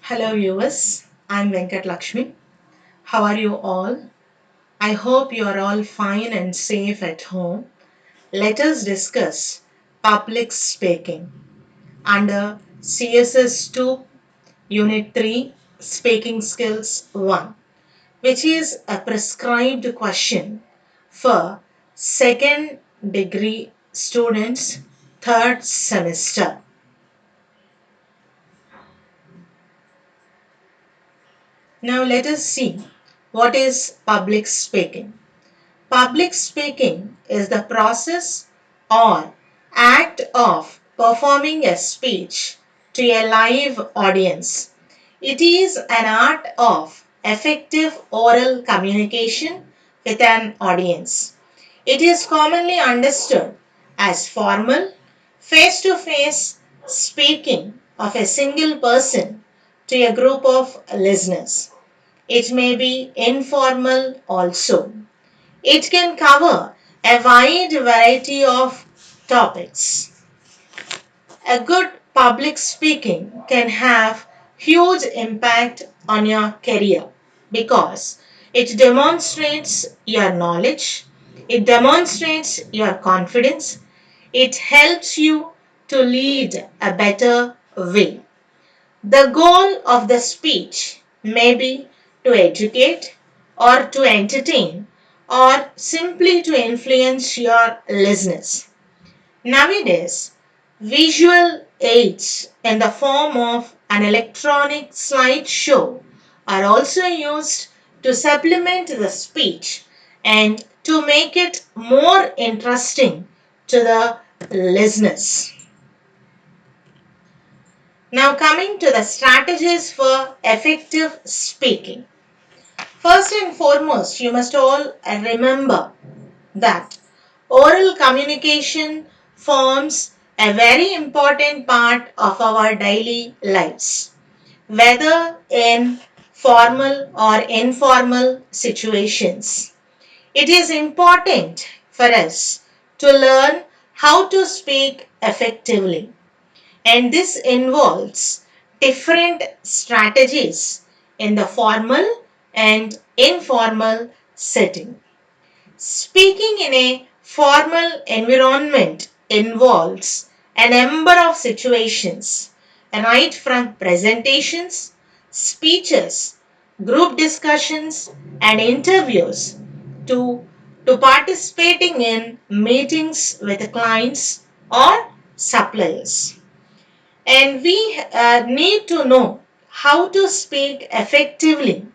Hello viewers, I'm Venkat Lakshmi. How are you all? I hope you are all fine and safe at home. Let us discuss public speaking under CSS 2 Unit 3 Speaking Skills 1, which is a prescribed question for second degree students, third semester. Now let us see what is public speaking. Public speaking is the process or act of performing a speech to a live audience. It is an art of effective oral communication with an audience. It is commonly understood as formal, face to face speaking of a single person to a group of listeners. It may be informal also. It can cover a wide variety of topics. A good public speaking can have huge impact on your career because it demonstrates your knowledge, it demonstrates your confidence, it helps you to lead a better way. The goal of the speech may be to educate or to entertain or simply to influence your listeners. Nowadays, visual aids in the form of an electronic slideshow are also used to supplement the speech and to make it more interesting to the listeners. Now, coming to the strategies for effective speaking. First and foremost, you must all remember that oral communication forms a very important part of our daily lives, whether in formal or informal situations. It is important for us to learn how to speak effectively, and this involves different strategies in the formal and informal setting. Speaking in a formal environment involves a number of situations, right from presentations, speeches, group discussions, and interviews to, to participating in meetings with clients or suppliers. And we need to know how to speak effectively,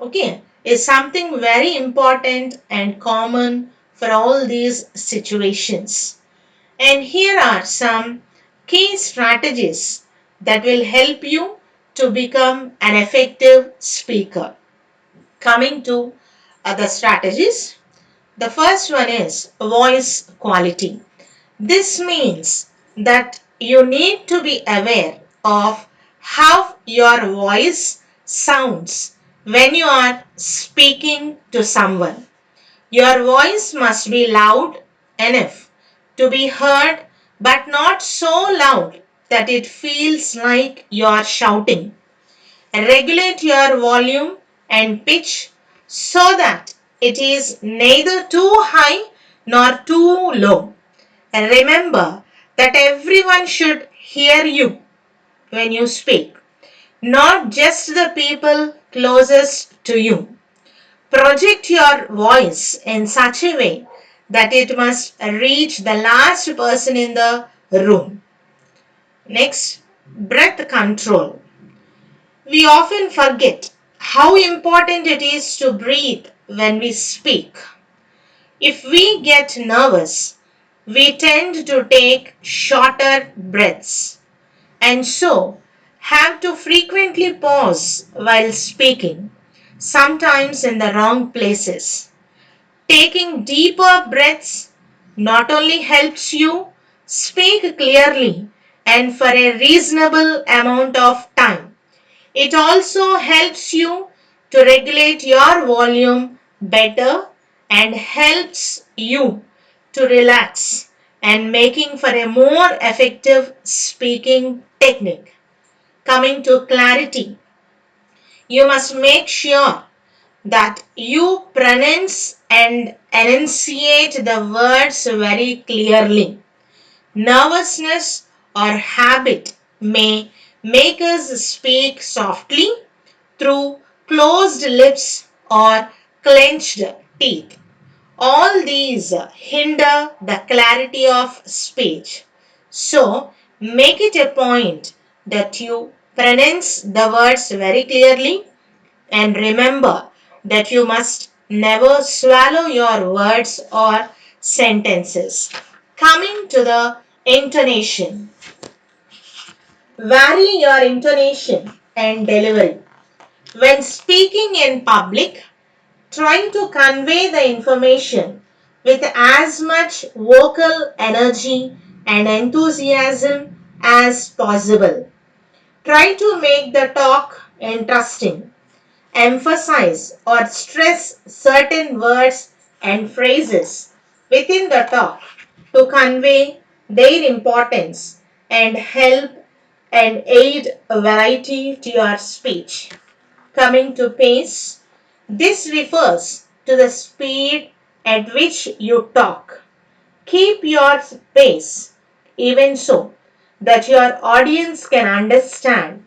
okay, is something very important and common for all these situations. And here are some key strategies that will help you to become an effective speaker. Coming to the strategies, the first one is voice quality. This means that you need to be aware of how your voice sounds when you are speaking to someone. Your voice must be loud enough to be heard, but not so loud that it feels like you are shouting. Regulate your volume and pitch so that it is neither too high nor too low. And remember that everyone should hear you when you speak, not just the people closest to you. Project your voice in such a way that it must reach the last person in the room. Next, breath control. We often forget how important it is to breathe when we speak. If we get nervous, we tend to take shorter breaths and so have to frequently pause while speaking, sometimes in the wrong places. Taking deeper breaths not only helps you speak clearly and for a reasonable amount of time, it also helps you to regulate your volume better and helps you to relax and making for a more effective speaking technique. coming to clarity, you must make sure that you pronounce and enunciate the words very clearly. Nervousness or habit may make us speak softly through closed lips or clenched teeth. All these hinder the clarity of speech. So, make it a point that you pronounce the words very clearly, and remember that you must never swallow your words or sentences. Coming to the intonation, vary your intonation and delivery. When speaking in public, try to convey the information with as much vocal energy and enthusiasm as possible. Try to make the talk interesting. Emphasize or stress certain words and phrases within the talk to convey their importance and help and aid a variety to your speech. Coming to pace, this refers to the speed at which you talk. Keep your pace even so that your audience can understand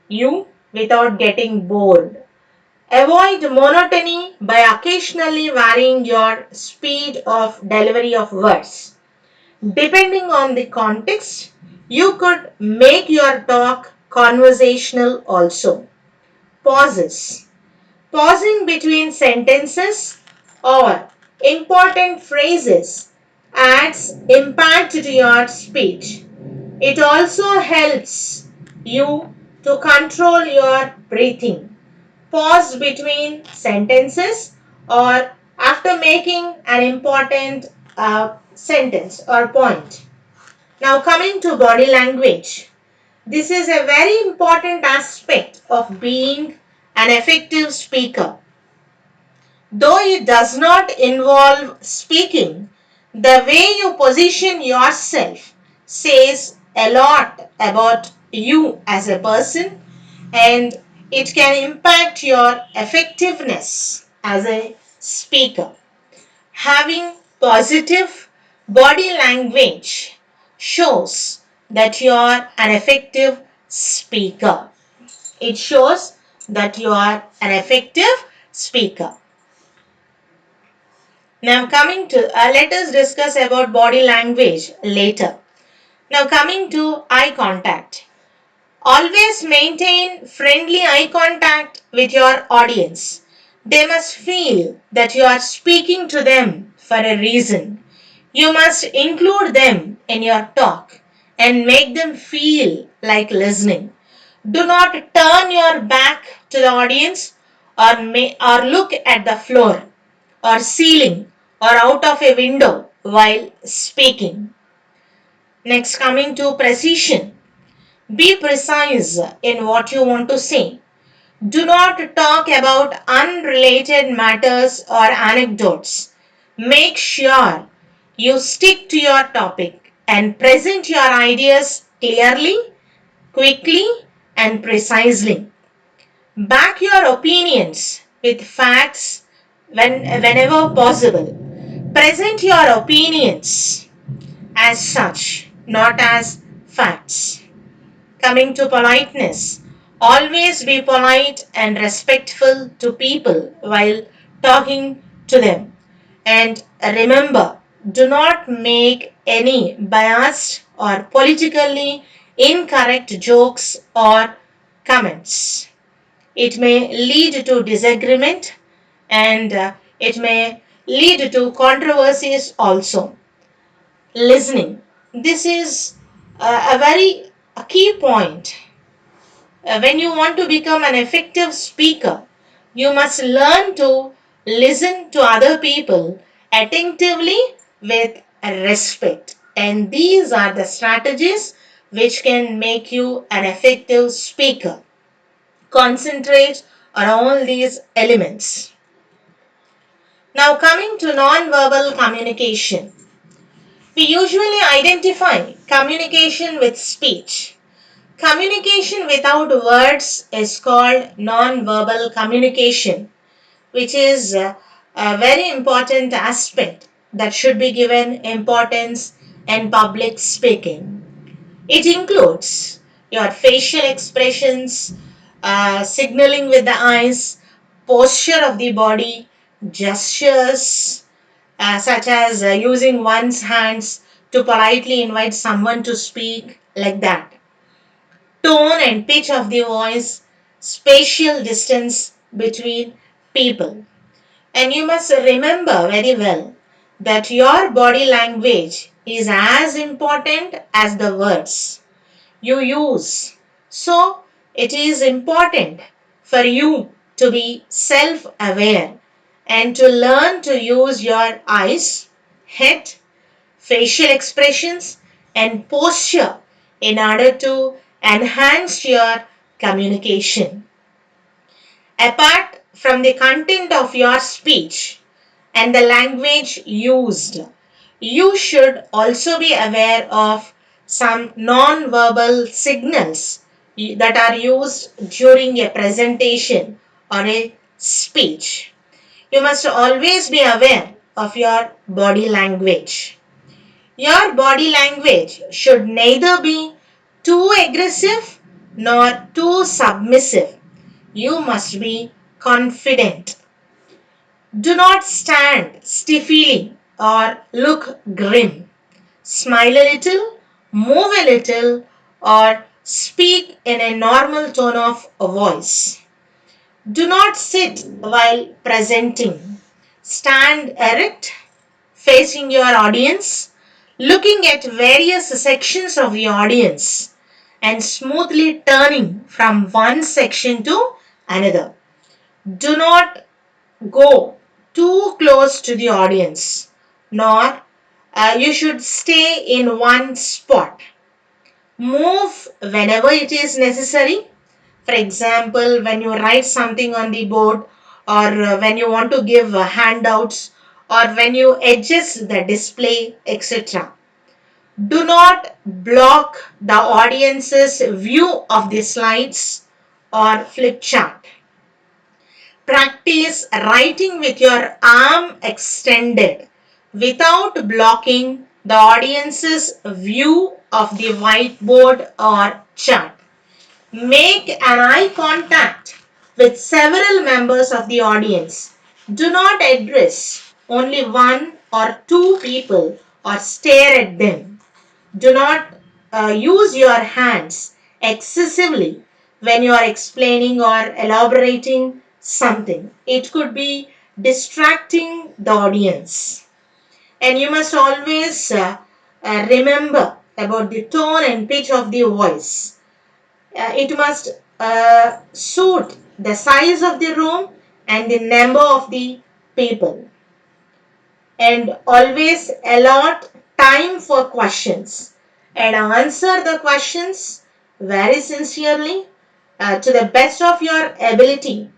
you without getting bored. Avoid monotony by occasionally varying your speed of delivery of words. Depending on the context, you could make your talk conversational also. Pauses. Pausing between sentences or important phrases adds impact to your speech. It also helps you to control your breathing. Pause between sentences or after making an important sentence or point. Now, coming to body language. This is a very important aspect of being an effective speaker. Though it does not involve speaking, the way you position yourself says a lot about you as a person, and it can impact your effectiveness as a speaker. Having positive body language shows that you are an effective speaker. It shows that you are an effective speaker. Now coming to, let us discuss about body language later. Now coming to eye contact. Always maintain friendly eye contact with your audience. They must feel that you are speaking to them for a reason. You must include them in your talk and make them feel like listening. Do not turn your back to the audience or look at the floor or ceiling or out of a window while speaking. Next, coming to precision. Be precise in what you want to say. Do not talk about unrelated matters or anecdotes. Make sure you stick to your topic and present your ideas clearly, quickly, and precisely. Back your opinions with facts whenever possible. Present your opinions as such, not as facts. Coming to politeness, always be polite and respectful to people while talking to them. And remember, do not make any biased or politically incorrect jokes or comments. It may lead to disagreement and it may lead to controversies also. Listening. This is a very a key point. When you want to become an effective speaker, you must learn to listen to other people attentively with respect. And these are the strategies which can make you an effective speaker. Concentrate on all these elements. Now, coming to non-verbal communication. We usually identify communication with speech. Communication without words is called non-verbal communication, which is a very important aspect that should be given importance in public speaking. It includes your facial expressions, signaling with the eyes, posture of the body, gestures, such as using one's hands to politely invite someone to speak, like that. Tone and pitch of the voice, spatial distance between people. And you must remember very well that your body language is as important as the words you use. So, it is important for you to be self aware and to learn to use your eyes, head, facial expressions, and posture in order to enhance your communication. Apart from the content of your speech and the language used, you should also be aware of some non-verbal signals that are used during a presentation or a speech. You must always be aware of your body language. Your body language should neither be too aggressive nor too submissive. You must be confident. Do not stand stiffly or look grim. Smile a little, move a little, or speak in a normal tone of voice. Do not sit while presenting. Stand erect, facing your audience, looking at various sections of the audience, and smoothly turning from one section to another. Do not go too close to the audience, nor you should stay in one spot. Move whenever it is necessary. For example, when you write something on the board, or when you want to give handouts, or when you adjust the display, etc. Do not block the audience's view of the slides or flip chart. Practice writing with your arm extended without blocking the audience's view of the whiteboard or chart. Make an eye contact with several members of the audience. Do not address only one or two people or stare at them. Do not use your hands excessively when you are explaining or elaborating something. It could be distracting the audience. And you must always remember about the tone and pitch of the voice. It must suit the size of the room and the number of the people. And always allot time for questions and answer the questions very sincerely, to the best of your ability,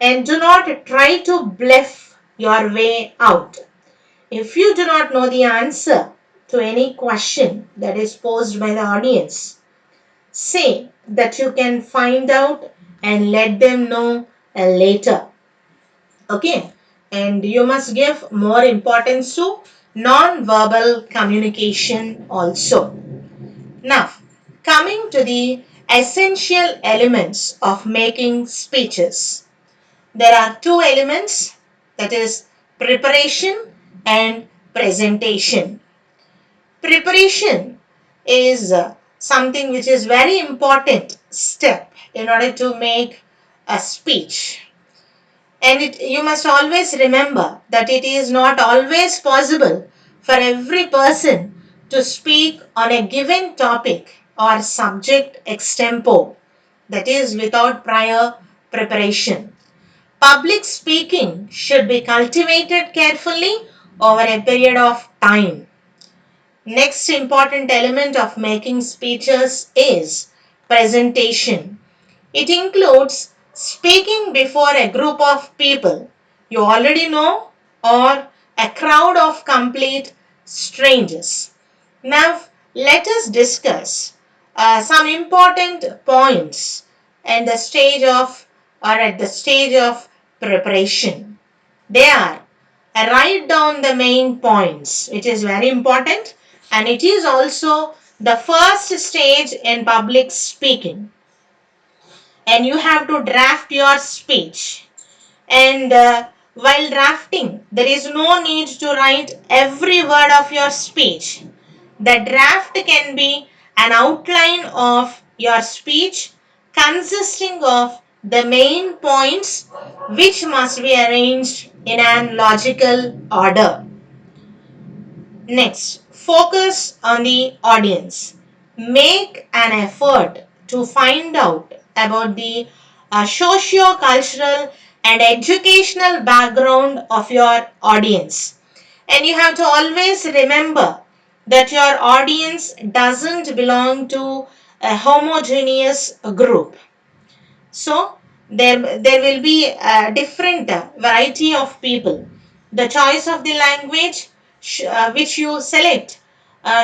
and do not try to bluff your way out. If you do not know the answer to any question that is posed by the audience, say that you can find out and let them know later. Okay, and you must give more importance to non-verbal communication also. Now, coming to the essential elements of making speeches, there are two elements, that is preparation and presentation. Preparation is something which is very important step in order to make a speech. And you must always remember that it is not always possible for every person to speak on a given topic or subject extempore, that is, without prior preparation. Public speaking should be cultivated carefully over a period of time. Next important element of making speeches is presentation. It includes speaking before a group of people you already know or a crowd of complete strangers. Now, let us discuss some important points and the stage of or at the stage of preparation. They are write down the main points, which is very important, and it is also the first stage in public speaking. And you have to draft your speech. And while drafting, there is no need to write every word of your speech. The draft can be an outline of your speech consisting of the main points which must be arranged in an logical order. Next, focus on the audience. Make an effort to find out about the socio-cultural and educational background of your audience. And you have to always remember that your audience doesn't belong to a homogeneous group. So there will be a different variety of people. The choice of the language which you select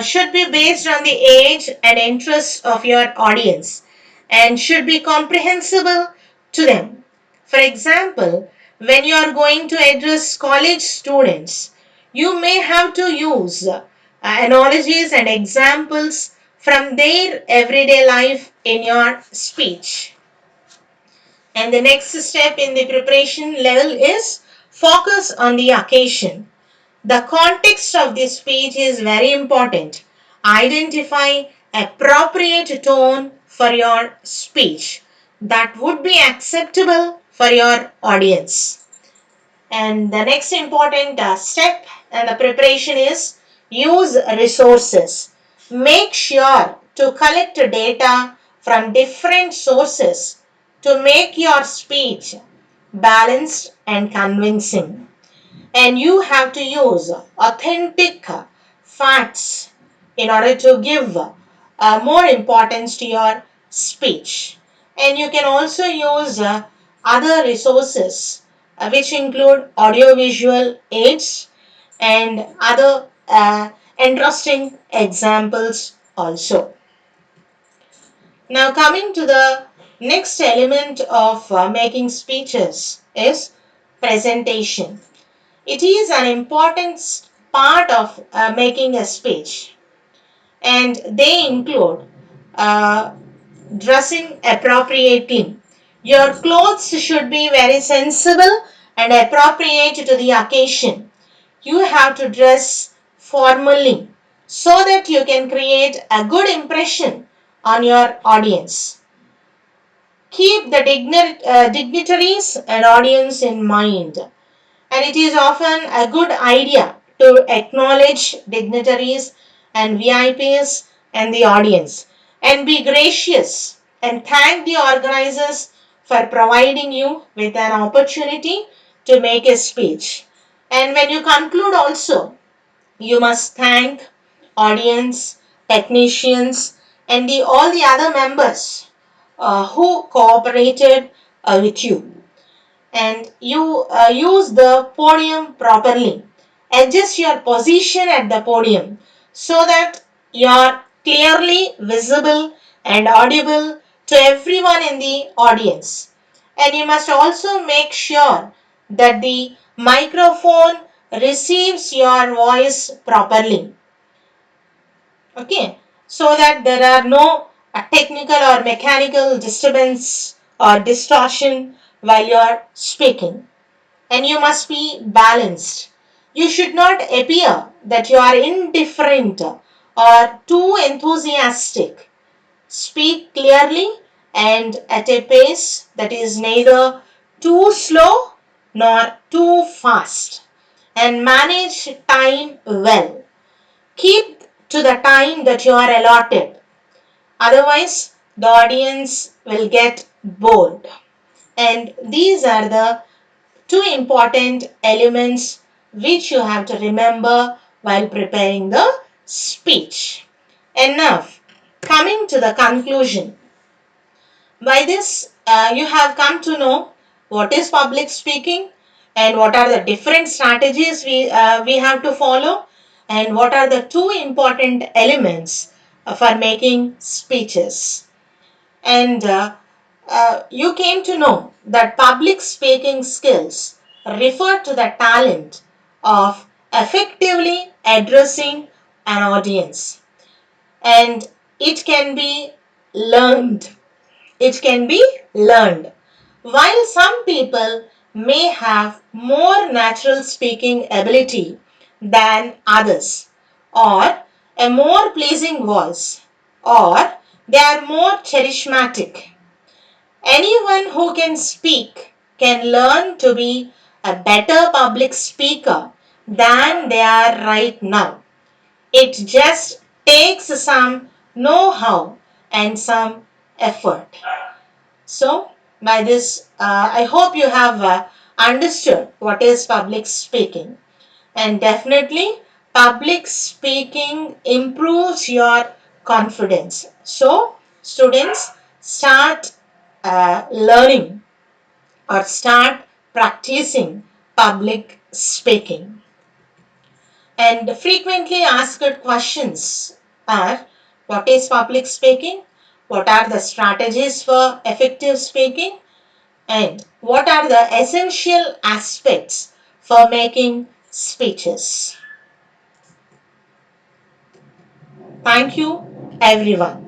should be based on the age and interests of your audience and should be comprehensible to them. For example, when you are going to address college students, you may have to use analogies and examples from their everyday life in your speech. And the next step in the preparation level is focus on the occasion. The context of the speech is very important. Identify appropriate tone for your speech that would be acceptable for your audience. And the next important step and the preparation is use resources. Make sure to collect data from different sources to make your speech balanced and convincing. And you have to use authentic facts in order to give more importance to your speech. And you can also use other resources which include audiovisual aids and other interesting examples also. Now coming to the next element of making speeches is presentation. It is an important part of making a speech, and they include uh, dressing appropriately. Your clothes should be very sensible and appropriate to the occasion. You have to dress formally so that you can create a good impression on your audience. Keep the dignitaries and audience in mind. And it is often a good idea to acknowledge dignitaries and VIPs and the audience and be gracious and thank the organizers for providing you with an opportunity to make a speech. And when you conclude also, you must thank audience, technicians, and all the other members who cooperated with you. And you use the podium properly. Adjust your position at the podium so that you are clearly visible and audible to everyone in the audience. And you must also make sure that the microphone receives your voice properly. Okay, so that there are no technical or mechanical disturbance or distortion while you are speaking. And you must be balanced. You should not appear that you are indifferent or too enthusiastic. Speak clearly and at a pace that is neither too slow nor too fast. And manage time well. Keep to the time that you are allotted. Otherwise, the audience will get bored. And these are the two important elements which you have to remember while preparing the speech. Enough. Coming to the conclusion. By this, you have come to know what is public speaking and what are the different strategies we have to follow and what are the two important elements for making speeches. And you came to know that public speaking skills refer to the talent of effectively addressing an audience, and it can be learned. It can be learned. While some people may have more natural speaking ability than others, or a more pleasing voice, or they are more charismatic, anyone who can speak can learn to be a better public speaker than they are right now. It just takes some know how and some effort. So, by this, I hope you have understood what is public speaking. And definitely, public speaking improves your confidence. So, students, start learning or start practicing public speaking. And frequently asked questions are: what is public speaking? What are the strategies for effective speaking? And what are the essential aspects for making speeches? Thank you, everyone.